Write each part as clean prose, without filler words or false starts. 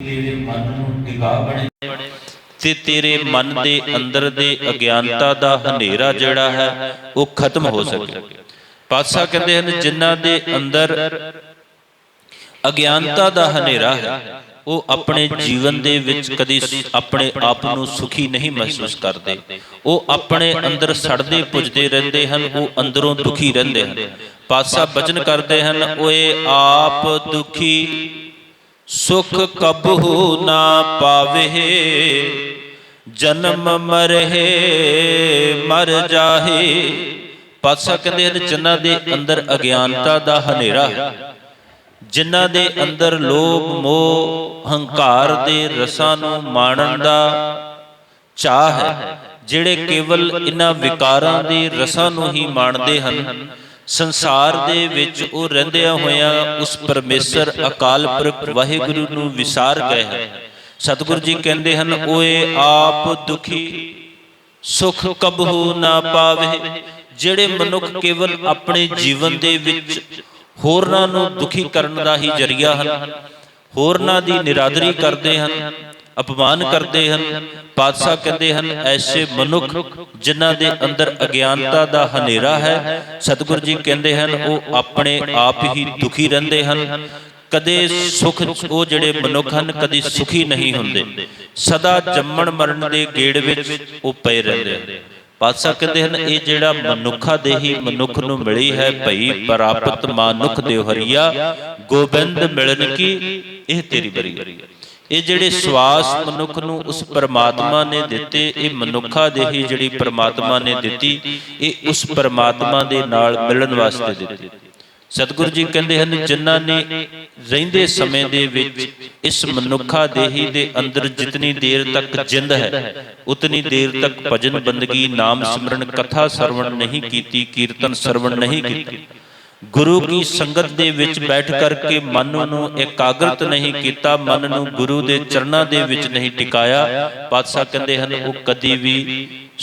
तेरे मन नूं टिका बने ते तेरे मन दे अंदर दे अज्ञानता दा हनेरा जिहड़ा है वो खत्म हो सके। पातशाह कहते हैं जिन्हां दे अंदर अज्ञानता दा हनेरा है वो अपने जीवन दे विच कदी अपने आप नूं सुखी नहीं महसूस करते। वो अपने अंदर सड़दे पुजदे रहंदे हन, वो अंदरों दुखी रहंदे हन। पातशाह बचन करते हैं ओए आप दुखी सुख कबहू ना पावे, जन्म मरहे मर जाहे। पातशाह कहते हैं जिन्हां दे अंदर अज्ञानता दा हनेरा है, जिन्हां दे अंदर लोभ मोह हंकार दे रसां नूं माणन दा चाह है, जिहड़े केवल इन्हां विकारां दे रसां नूं ही माणदे हन, संसार दे विच वो रहिंदियां होइयां उस परमेश्वर अकाल पुरख वाहिगुरू नूं विसार गए हैं। सतगुरु जी कहते हैं ओए आप दुखी सुख कबहू ना पावे। जिहड़े मनुख केवल अपने जीवन दे विच होरनां नूं दुखी करन दा ही जरिया हन, होरनां दी निरादरी करते हैं, अपमान करते हैं। पातशाह कहते हैं ऐसे मनुख जिन्हां दे अंदर अज्ञानता दा हनेरा है, सतगुरु जी कहते हैं वो अपने आप ही दुखी रहंदे हन। कदे सुख वो जिहड़े मनुख हन कदी सुखी नहीं हुंदे, सदा जम्मण मरण दे गेड़ विच वो पए रहंदे हन। पातशाह कहते हैं ये जिहड़ा मनुखा देही मनुख नूं मिली है भई प्राप्त मानुख देव हरिया, गोबिंद मिलन की यह तेरी बरी। ये जिहड़े सवास मनुख नूं उस परमात्मा ने दिते, ये मनुखा देही जिहड़ी परमात्मा ने दिती, ये उस परमात्मा दे नाल मिलन वास्ते दिती। सतगुरु जी कहते हैं जिन्हां ने रहिंदे समय दे विच इस मनुखा देही दे अंदर जितनी देर तक जिंद है उतनी देर तक भजन बंदगी नाम सिमरन कथा सरवण नहीं कीती, कीर्तन सरवण नहीं कीता, गुरु की संगत दे विच बैठ करके मन नूं एकाग्रत नहीं किया, मन नूं गुरु दे चरणां दे विच नहीं टिकाया। पातशाह कहते हैं वो कदी भी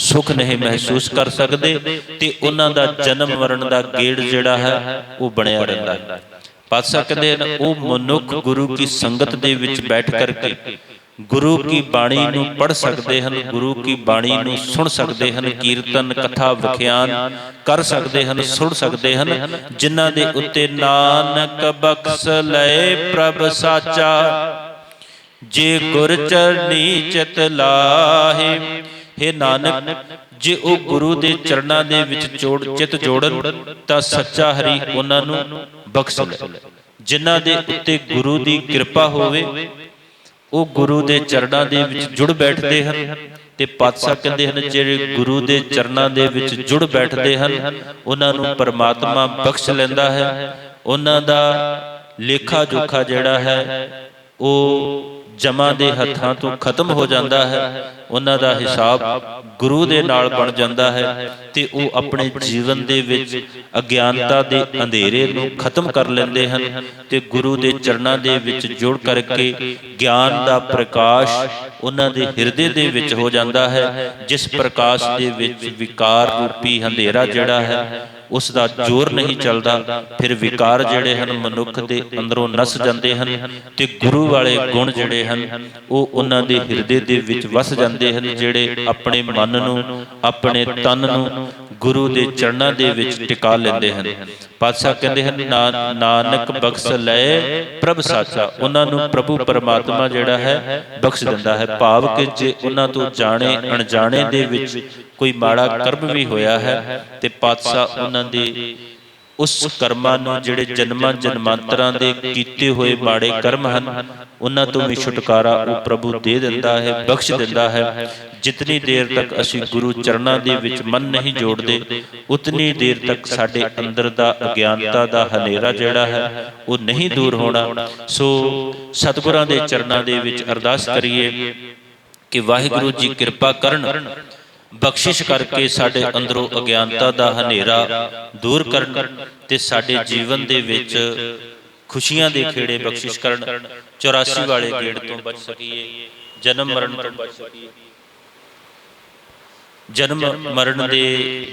सुख नहीं महसूस कर सकते ते उन्हां दा जन्म मरण दा गेड़ जिहड़ा है वो बनिया रहिंदा है। पातशाह कहते हैं वो मनुख गुरु की संगत दे विच बैठ करके गुरु की बाणी नूं पढ़ सकते हैं, गुरु की बाणी नूं सुन सकते हैं, कीर्तन कथा विख्यान कर सकते हैं, सुन सकते हैं, जिन्हां दे उत्ते नानक बख्श लए प्रभ साचा, जे गुर चरनी चित लाहे। हे नानक जे वो गुरु दे चरणां दे विच चित जोड़न तां सच्चा हरि उन्हां नूं बख्श ले। जिन्हां दे उत्ते गुरु दी कृपा होवे वो गुरु दे चरणां दे विच जुड़ बैठते हैं। ते पातशाह कहते हैं जिहड़े गुरु दे चरणां दे विच जुड़ बैठते हैं उन्हां नूं परमात्मा बख्श लैंदा है। उन्हां दा लेखा जोखा जिहड़ा है वो जमा दे हत्थां तो खत्म हो जाता है, उन्हां दा हिसाब गुरु दे नाल बन जाता है ते वो अपने जीवन दे विच अज्ञानता दे अंधेरे नूं खत्म कर लैंदे हन ते गुरु दे चरणां दे विच जुड़ करके ज्ञान दा प्रकाश उन्हां दे हिरदे दे विच हो जाता है। जिस प्रकाश दे विच विकार रूपी अंधेरा जिहड़ा है उसका जोर नहीं चलता, फिर विकार जिहड़े हन मनुख दे अंदरों नस जाते हैं ते गुरु वाले गुण जिहड़े हन वो उन्हां दे हिरदे दे विच वस जाते हैं, जिहड़े अपने मन नूं अपने तन नूं गुरु दे चरणां दे विच टिका लैंदे हन। पातशाह कहते हैं नानक बख्श लए प्रभ साचा, उन्हां नूं प्रभु परमात्मा जिहड़ा है बख्श दिंदा है। भाव कि जे उन्हां तो जाने अणजाणे दे विच कोई माड़ा कर्म भी होया है ते पातशाह उन्हां दे उस कर्मां नूं जिहड़े जन्मां जन्मांतरां दे कीते होए माड़े कर्म हन उन्हां तो भी छुटकारा वो प्रभु दे दिंदा है, बख्श दिंदा है। जितनी देर तक असीं गुरु चरणां दे विच मन नहीं जोड़ते उतनी देर तक साडे अंदर दा अज्ञानता दा हनेरा जिहड़ा है वो नहीं दूर होना। सो सतगुरां दे चरणां दे विच अरदास करिए कि वाहिगुरू जी कृपा करन, बख्शिश करके साडे अंदरों अज्ञानता दा हनेरा दूर करन ते साडे जीवन दे विच खुशियां दे खेड़े बख्शिश करन, 84 वाले गेड़ तो बच सकीए, जन्म मरण तो बच सकीए, जन्म मरण दे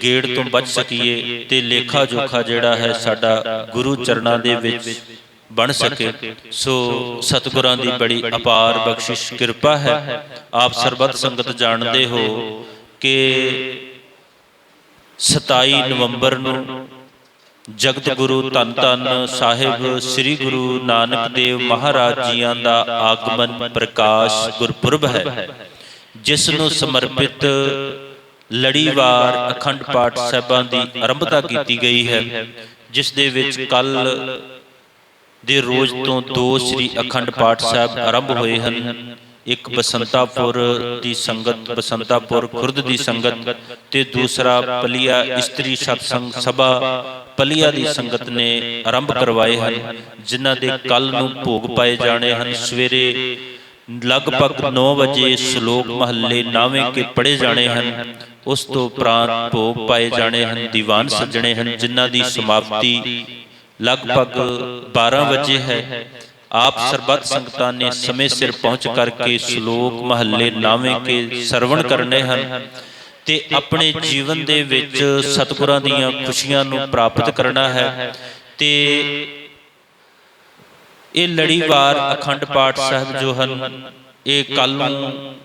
गेड़ तो बच सकीए ते लेखा जोखा जिहड़ा है साडा गुरु चरणां दे विच बन सके। सो सतगुरां दी बड़ी अपार बख्शिश कृपा है। आप सरबत संगत जानते हो कि 27 नवंबर नूं जगत गुरु धन धन साहिब श्री गुरु नानक देव महाराज जियां दा आगमन प्रकाश गुरपुरब है, जिस नूं समर्पित लड़ीवार अखंड पाठ साहिबां दी आरंभता की गई है, जिस दे विच कल दे रोज तो 2 श्री अखंड पाठ साहिब आरंभ होए हैं। एक बसंतापुर की संगत, बसंतापुर खुर्द की संगत, ते दूसरा पलिया इस्त्री सत्संग सभा पलिया की संगत ने आरंभ करवाए हैं, जिन्हां दे कल नूं भोग पाए जाने हैं। सवेरे लगभग 9 बजे श्लोक महल्ले 9वें के पढ़े जाने हैं। उस तो उपरांत भोग पाए जाने हैं, दीवान सजने हैं, जिन्हां दी समाप्ति लगभग 12 बजे है। आप सरबत संगतां ने समय सिर पहुँच करके श्लोक महल्ले 9वें के सरवण करने हैं ते अपने जीवन दे विच सतगुरां दीयां खुशियां नूं प्राप्त करना है। ते ये लड़ीवार अखंड पाठ साहिब जो हैं ये कल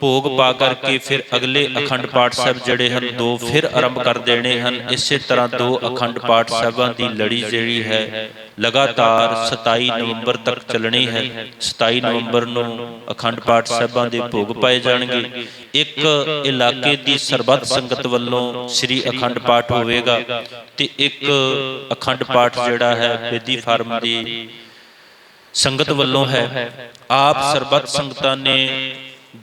भोग पा करके फिर अगले अखंड पाठ साहिब जड़े हैं 2 फिर आरंभ कर देने हैं। इस तरह 2 अखंड पाठ साहिबां की लड़ी जी है लगातार 27 नवंबर तक चलनी है। 27 नवंबर नूं अखंड पाठ साहिबां दे भोग पाए जाणगे। एक इलाके की सरबत संगत वल्लों श्री अखंड पाठ होवेगा ते एक अखंड पाठ जिहड़ा है बेदी फार्म की संगत वल्लों है। आप सरबत संगतां ने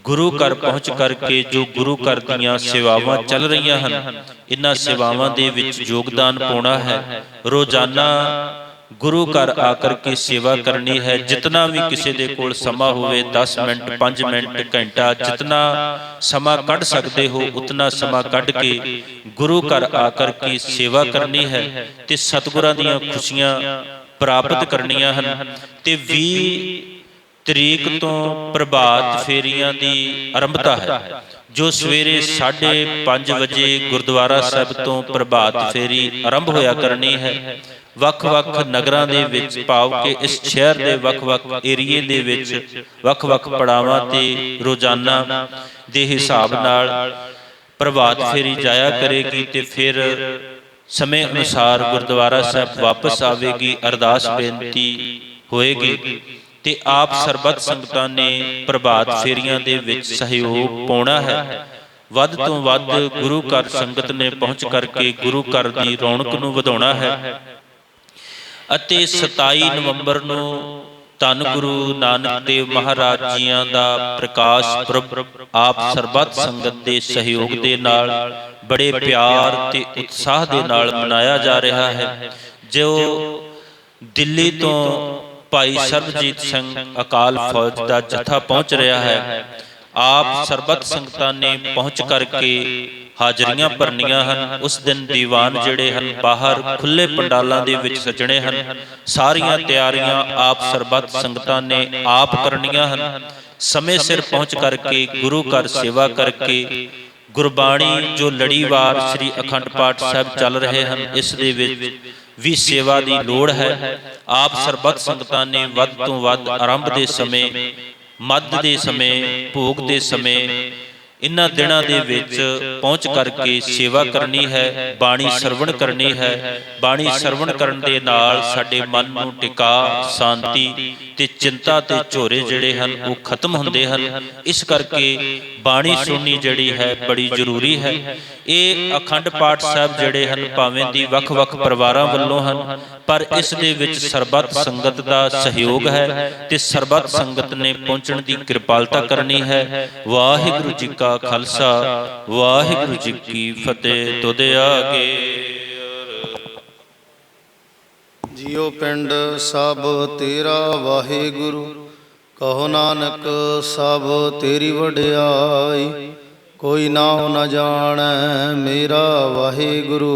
गुरु घर पहुँच करके जो गुरु घर दीयां सेवावां चल रही हैं, इन्हां सेवावां दे विच योगदान पाउणा है। रोजाना गुरु घर आकर के सेवा करनी है। जितना भी किसी दे कोल समा होवे 10 मिनट 5 मिनट घंटा जितना समा कढ़ सकते हो उतना समा कढ़ के गुरु घर आकर के सेवा करनी है ते सतगुरां दीयां खुशियां प्राप्त करनियां हन। ते 20 तरीक तो प्रभात फेरियां की आरंभता है, जो सवेरे 5:30 बजे गुरुद्वारा साहिब तो प्रभात फेरी आरंभ होया करनी है। वख-वख नगरां दे विच भाव के इस शहर के वख-वख एरिए दे विच वख-वख पड़ावां ते रोजाना दे हिसाब नाल प्रभात फेरी जाया करेगी ते फिर समय अनुसार गुरुद्वारा साहिब वापस आवेगी, अरदास बेनती होएगी। ते आप सरबत संगतां ने प्रभात फेरियां दे विच सहयोग पाउणा है। वध तो वध गुरु घर संगत ने पहुँच करके गुरु घर की रौनक नूं वधाउणा है। अते 27 नवंबर नूं धन गुरु नानक देव महाराज जियां दा प्रकाश पुरब आप सरबत संगत के सहयोग के नाल बड़े प्यार ते उत्साह दे नाल मनाया जा रहा है। जो दिल्ली तो भाई सरबजीत सिंह अकाल फौज का जत्था पहुँच रहा है, आप सरबत संगतां ने पहुँच करके हाजरियां भरनियां हैं। उस दिन दीवान जिहड़े हैं बाहर खुले पंडालों दे विच सजने हैं। सारियां तैयारियां आप सरबत संगतां ने आप करनियां हैं। समय सिर पहुँच करके गुरु घर सेवा करके गुरबाणी जो लड़ीवार श्री अखंड पाठ साहिब चल रहे हैं इस दे विच भी सेवा की लोड़ है। आप सरबत संगतां ने वध तो वध आरंभ के समय मध्य के समय भोग के समय इन्हां दिनां दे विच पहुँच करके सेवा करनी है, बाणी सरवण करनी है। बाणी सरवण करन दे नाल साडे मन नूं टिका शांति ते चिंता ते झोरे जिहड़े हन वो खत्म हुंदे हन। इस करके बाणी सुननी जिहड़ी है बड़ी जरूरी है। ये अखंड पाठ साहिब जिहड़े हन भावें दी वख-वख परिवारां वल्लों हन, पर इस दे विच सरबत संगत का सहयोग है ते सरबत संगत ने पहुंचण की कृपालता करनी है। वाहिगुरू जी का खालसा वाहिगुरू जी की फतेह। तुद आगे जियो पिंड सब तेरा वाहिगुरू, कहो नानक सब तेरी वडियाई। कोई नाम न जाने मेरा वाहिगुरू।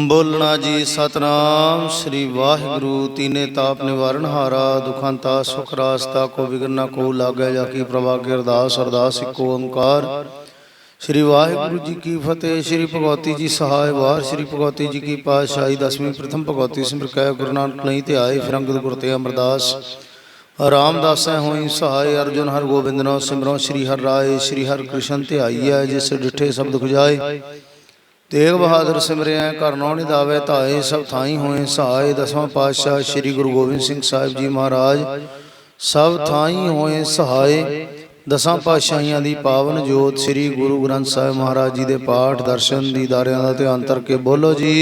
बोलना जी सतनाम श्री वाहिगुरू। तीने ताप निवारण हारा, दुखंता सुख रास्ता, को विघ्न को लागे जाकी प्रभा के अरदास। अरदास इको ओंकार श्री वाहिगुरु जी की फतेह। श्री भगवती जी सहाय वार। श्री भगवती जी की पातशाही 10वीं प्रथम भगवती सिमर कै गुरु नानक नहीं ते आए। फिर अंगद गुर ते अमरदास रामदास होई सहाय। अर्जुन हर गोबिंद नाम सिमरो। श्री हर राय श्री हर कृष्ण ते आईया। जिस डिठे सब दुख जाए। तेग बहादुर सिमरिया कर नौ निधावे धाए। सब थाई होए सहाय। 10वां पातशाह श्री गुरु गोबिंद सिंह साहिब जी महाराज सब थाई होए सहाय। 10 पातशाहियां दी पावन जोत श्री गुरु ग्रंथ साहिब महाराज जी दे पाठ दर्शन दीदारियां दा ध्यान करके बोलो जी।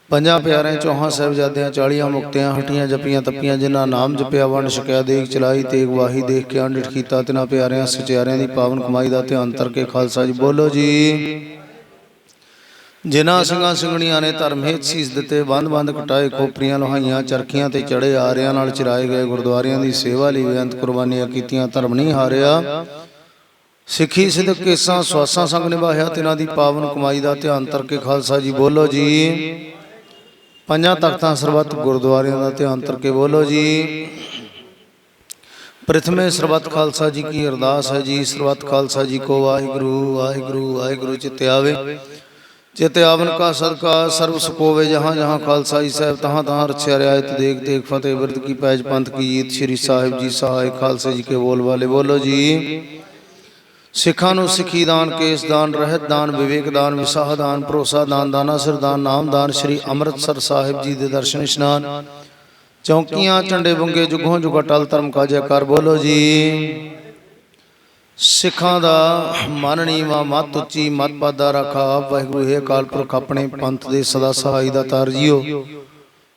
5 प्यारिਆਂ 4 ਸਾਹਿਬਜ਼ਾਦਿਆਂ 40 ਮੁਕਤਿਆਂ ਹਟੀਆਂ ਜਪੀਆਂ ਤਪੀਆਂ ਜਿਨ੍ਹਾਂ ਨਾਮ ਜਪਿਆ ਵੰਡ ਛਕਿਆ ਦੇਖ ਚਲਾਈ ਤੇਗ ਵਾਹੀ ਦੇਖ ਕੇ ਅੰਡਿਠ ਕੀਤਾ ਤਿਨਾਂ ਪਿਆਰਿਆਂ ਸਚਿਆਰਿਆਂ ਦੀ ਪਾਵਨ ਕਮਾਈ ਦਾ ਧਿਆਨ ਕਰਕੇ ਖਾਲਸਾ ਜੀ ਬੋਲੋ ਜੀ। ਜਿਨ੍ਹਾਂ ਸਿੰਘਾਂ ਸਿੰਘਣੀਆਂ ਨੇ ਧਰਮ ਹੇਤ ਸੀਸ ਦਿੱਤੇ ਬੰਦ ਬੰਦ ਕਟਾਏ ਖੋਪਰੀਆਂ ਲੋਹਾਈਆਂ ਚਰਖੀਆਂ ਤੇ ਚੜੇ ਆਰਿਆਂ ਨਾਲ ਚਿਰਾਏ ਗਏ ਗੁਰਦੁਆਰਿਆਂ ਦੀ ਸੇਵਾ ਲਈ ਬੇਅੰਤ ਕੁਰਬਾਨੀਆਂ ਕੀਤੀਆਂ ਧਰਮ ਨਹੀਂ ਹਾਰਿਆ। ਸਿੱਖੀ ਸਿਦਕ ਕੇਸਾਂ ਸਵਾਸਾਂ ਸੰਗ ਨਿਭਾਇਆ ਤਿਨਾਂ ਦੀ ਪਾਵਨ ਕਮਾਈ ਦਾ ਧਿਆਨ ਕਰਕੇ ਖਾਲਸਾ ਜੀ ਬੋਲੋ ਜੀ। 5 ਤਖਤਾਂ ਸਰਬੱਤ ਗੁਰਦੁਆਰਿਆਂ ਦਾ ਧਿਆਨ ਕਰਕੇ ਬੋਲੋ ਜੀ। प्रथमे सर्वत खालसा जी की अरदास है जी। सर्वत खालसा जी को वाहिगुरु वाहिगुरु वाहिगुरु चित्ते आवे। चित्ते आवन का सदका सर्व सुकोवे। जहाँ जहाँ खालसा जी साहब तहाँ तहाँ रक्षा रियायत देख देख फतेह बिरद की पैज पंथ की जीत। श्री साहिब जी सहाय खालसा जी के बोल वाले बोलो जी। सिखा नूं सिखी दान केस दान रहत दान विवेक दान विसाह दान भरोसा दान दाना सिर दान नाम दान। श्री अमृतसर साहिब जी दे दर्शन इशनान चौंकियां झंडे बुंगे जुगों जुगा टल धर्म का जयकार बोलो जी। सिखां दा मन नीवा मत उच्ची मत पादा रखा। वाहिगुरू हे अकाल पुरख अपने पंथ दे सदा सहाई दा तार जियो।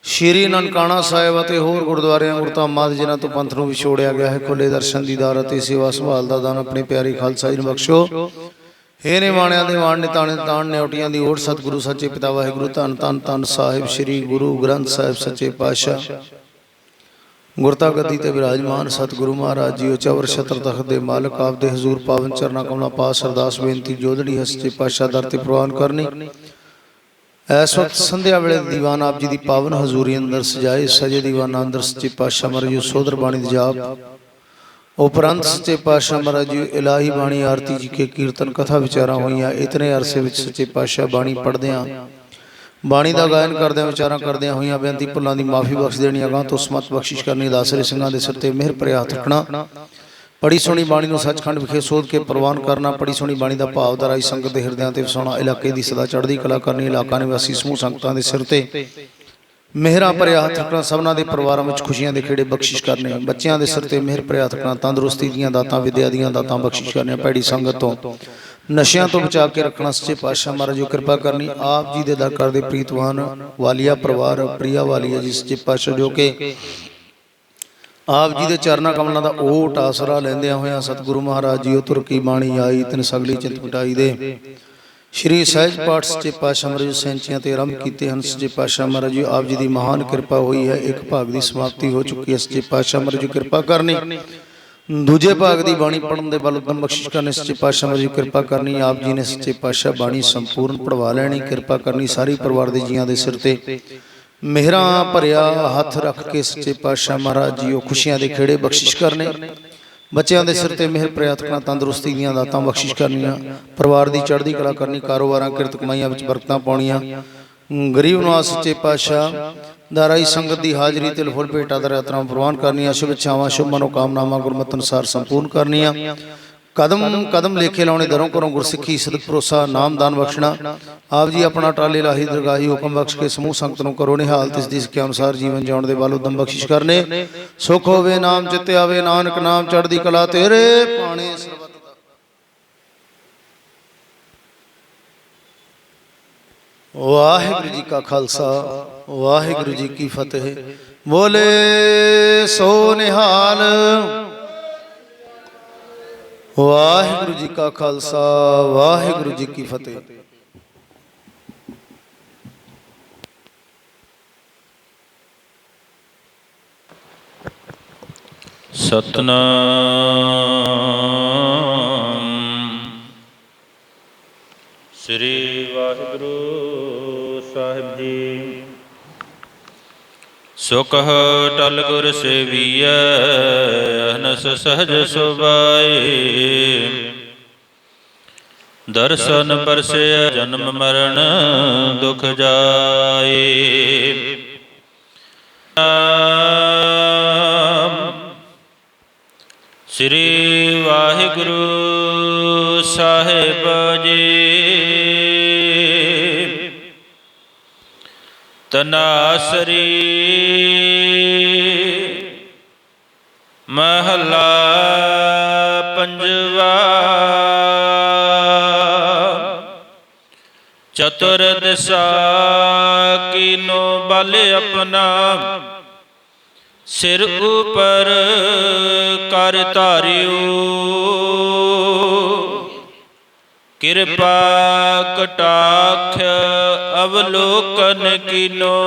श्री ननकाना साहिब अते होर गुरुद्वारियां गुरधामां दे जिन्हां तों पंथ नूं विछोड़िया गया है खुले दर्शन दीदार अते सेवा संभाल दा दान अपने प्यारे खालसा जी नूं बख्शो। हे निवाणियां दे वाण निताणे ताण न्योटियां दी ओट सतगुरु सच्चे पिता वाहिगुरू धन धन धन साहिब श्री गुरु ग्रंथ साहिब सच्चे पातशाह गुरता गद्दी ते विराजमान सतगुरु महाराज जी चवर छत्र तख्त दे मालक आप दे हजूर पावन चरना कमला पास अरदास बेनती जोदड़ी है सच्चे पातशाह दर ते प्रवान करनी। इस वक्त संध्या वेले दीवान आप जी दी पावन हजूरी अंदर सजाए सजे दीवाना अंदर सच्चे पातशाह महाराज जी सोदर बाणी दी जाप उपरंत सच्चे पातशाह महाराज जी इलाही बाणी आरती जी के कीर्तन कथा विचारा होइयां। इतने अरसे विच सच्चे पातशाह बाणी पढ़दियां बाणी का गायन करदे विचारा करदे होइयां बेनती भुलां दी माफ़ी बख्श देनी। अगां तो समत बख्शिश करनी। दासरे सिंघां दे सिर ते मेहर भरे हथ रखना। पढ़ी सोहनी बाणी नूं सचखंड विखे सोध के प्रवान करना। पढ़ी सोहनी बाणी दा भाव दराई संगत दे हिरदियां ते वसाउणा। इलाके दी सदा चढ़दी कला करनी। इलाका निवासी समूह संगतां दे सिर ते मेहरा भरे हथ रखना। सबना दे परिवारां विच खुशियां दे खेड़े बख्शिश करने। बच्चियां दे सिर ते मेहर भरे हथ रखना। तंदुरुस्ती दीआं दातां विद्या दीआं दातां बख्शिश करने। भैड़ी संगत तो नशियां तो बचा के रखना। सच्चे पातशाह महाराज जी कृपा करनी। आप जी दे दर करदे प्रीतवान वालिया परिवार प्रिया वालिया जी सच्चे पातशाह जो कि आप जी दे चरना कमलों का ओट आसरा लैंदियां होइयां सतगुरु महाराज जी तुर की बाणी आई तिन सगली चित मिटाई दे। श्री सहज पाठ सच्चे पातशाह महाराज सैंचियां ते आरंभ कीते हैं। सच्चे पातशाह महाराज जी आप जी की महान कृपा हुई है। एक भाग की समाप्ति हो चुकी है। सच्चे पातशाह महाराज जी कृपा करनी। दूजे भाग की बाणी पढ़न के बल उदम बख्शिश करने। सच्चे पातशाह महाराज जी कृपा करनी। आप जी ने सच्चे पातशाह बाणी संपूर्ण पढ़वा लैनी। कृपा करनी सारी परिवार के जियां के सिर ते मेहरा भरिया हथ रख के सच्चे पातशाह महाराज जी खुशियां के खेड़े बख्शिश करने। बच्चों के सिर ते मेहर भरिया हथ रखना। तंदुरुस्ती दीआं दातां बख्शिश करनियां। परिवार की चढ़दी कला करनी। कारोबारां किरत कमाइयां विच बरकतां पाउणियां। गरीब नवाज सच्चे पातशाह दाराई संगत की हाजरी तिल फुल भेटा दर यात्रा प्रवान करनिया। शुभ इच्छावां शुभ मनोकामनावां गुरमत अनुसार संपूर्ण करनिया। कदम कदम लेखे लाने दरों घरों गुरसिखी सदक भरोसा नाम दान बख्शना। आप जी अपना टाले लाही दरगाही हुक्म बख्श के समूह संगत नूं करो निहाल तिस दी सिक्ख्या अनुसार जीवन जिउण दे बल उदम बख्शिश करने। सुख होवे नाम चित्ते आवे नानक नाम चढ़दी कला तेरे पाणे सरबत। वाहिगुरू जी का खालसा वाहिगुरू जी की फतेह। बोले सो निहाल। वाहिगुरू जी का खालसा वाहिगुरू जी की फतेह। सतनाम श्री वाहिगुरू साहिब जी। सुख टल गुर सेवियै अहनस सहज सुभाए। ਦਰਸ਼ਨ ਪਰਸੈ ਜਨਮ ਮਰਨ ਦੁਖ ਜਾਏ। ਸ੍ਰੀ ਵਾਹਿਗੁਰੂ ਸਾਹਿਬ ਜੀ। ਤਨਾਸਰੀ ਮਹਲਾ ਪੰਜਵਾ। ਚਤੁਰ ਦਿਸ਼ਾ ਕੀਨੋ ਬਲ ਆਪਣਾ, ਸਿਰ ਉਪਰ ਕਰ ਧਾਰਿਓ। ਕਿਰਪਾ ਕਟਾਖ ਅਵਲੋਕਨ ਕੀਨੋ,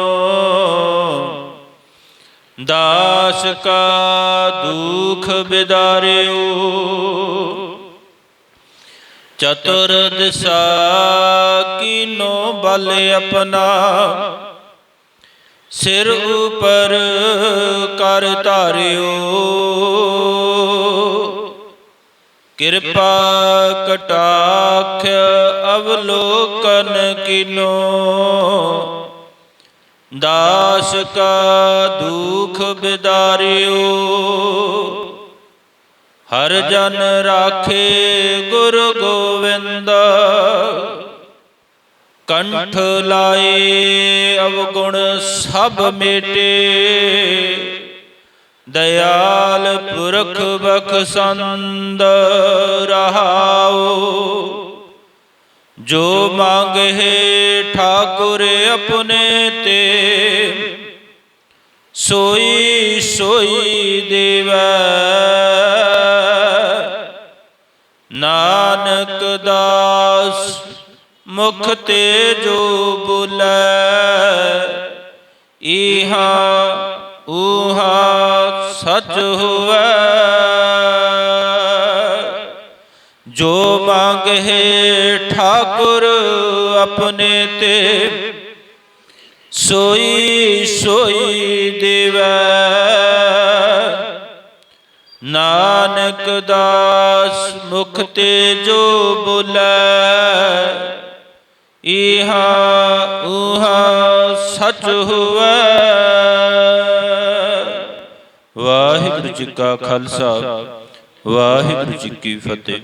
ਦਾਸ ਕਾ ਦੁਖ ਬਿਦਾਰਿਓ। ਚਤੁਰ ਦਿਸ਼ਾ ਕੀਨੋ ਬਲ ਆਪਣਾ, ਸਿਰ ਉਪਰ ਕਰ ਧਾਰਿਓ। ਕਿਰਪਾ ਕਟਾਖ ਅਵਲੋਕਨ ਕੀਨੋ, ਦਾਸ ਕਾ ਦੁਖ ਬਿਦਾਰਿਓ। ਹਰ ਜਨ ਰਾਖੇ ਗੁਰ ਗੋਵਿੰਦ, ਕੰਠ ਲਾਏ ਅਵਗੁਣ ਸਭ ਮੇਟੇ। ਦਇਆਲ ਪੁਰਖ ਬਖਸ਼ੰਦ ਰਹਾਓ, ਜੋ ਮੰਗਹਿ ਠਾਕੁਰ ਆਪਣੇ ਤੇ, ਸੋਈ ਸੋਈ ਦੇਵੈ। ਨਾਨਕ ਦਾਸ ਮੁਖ ਤੇ ਜੋ ਬੋਲੇ, ਇਹਾ ਊਹਾ ਸਚ ਹੋਵੈ। ਜੋ ਮੰਗਹਿ ਠਾਕੁਰ ਆਪਣੇ ਤੇ, ਸੋਈ ਸੋਈ ਦੇਵੈ। ਨਾਨਕ ਦਾਸ ਮੁਖ ਤੇ ਜੋ ਬੋਲੇ, ਇਹਾ ਊਹਾ ਸਚ ਹੋਵੈ। ਵਾਹਿਗੁਰੂ ਜੀ ਕਾ ਖਾਲਸਾ, ਵਾਹਿਗੁਰੂ ਜੀ ਕੀ ਫਤਿਹ।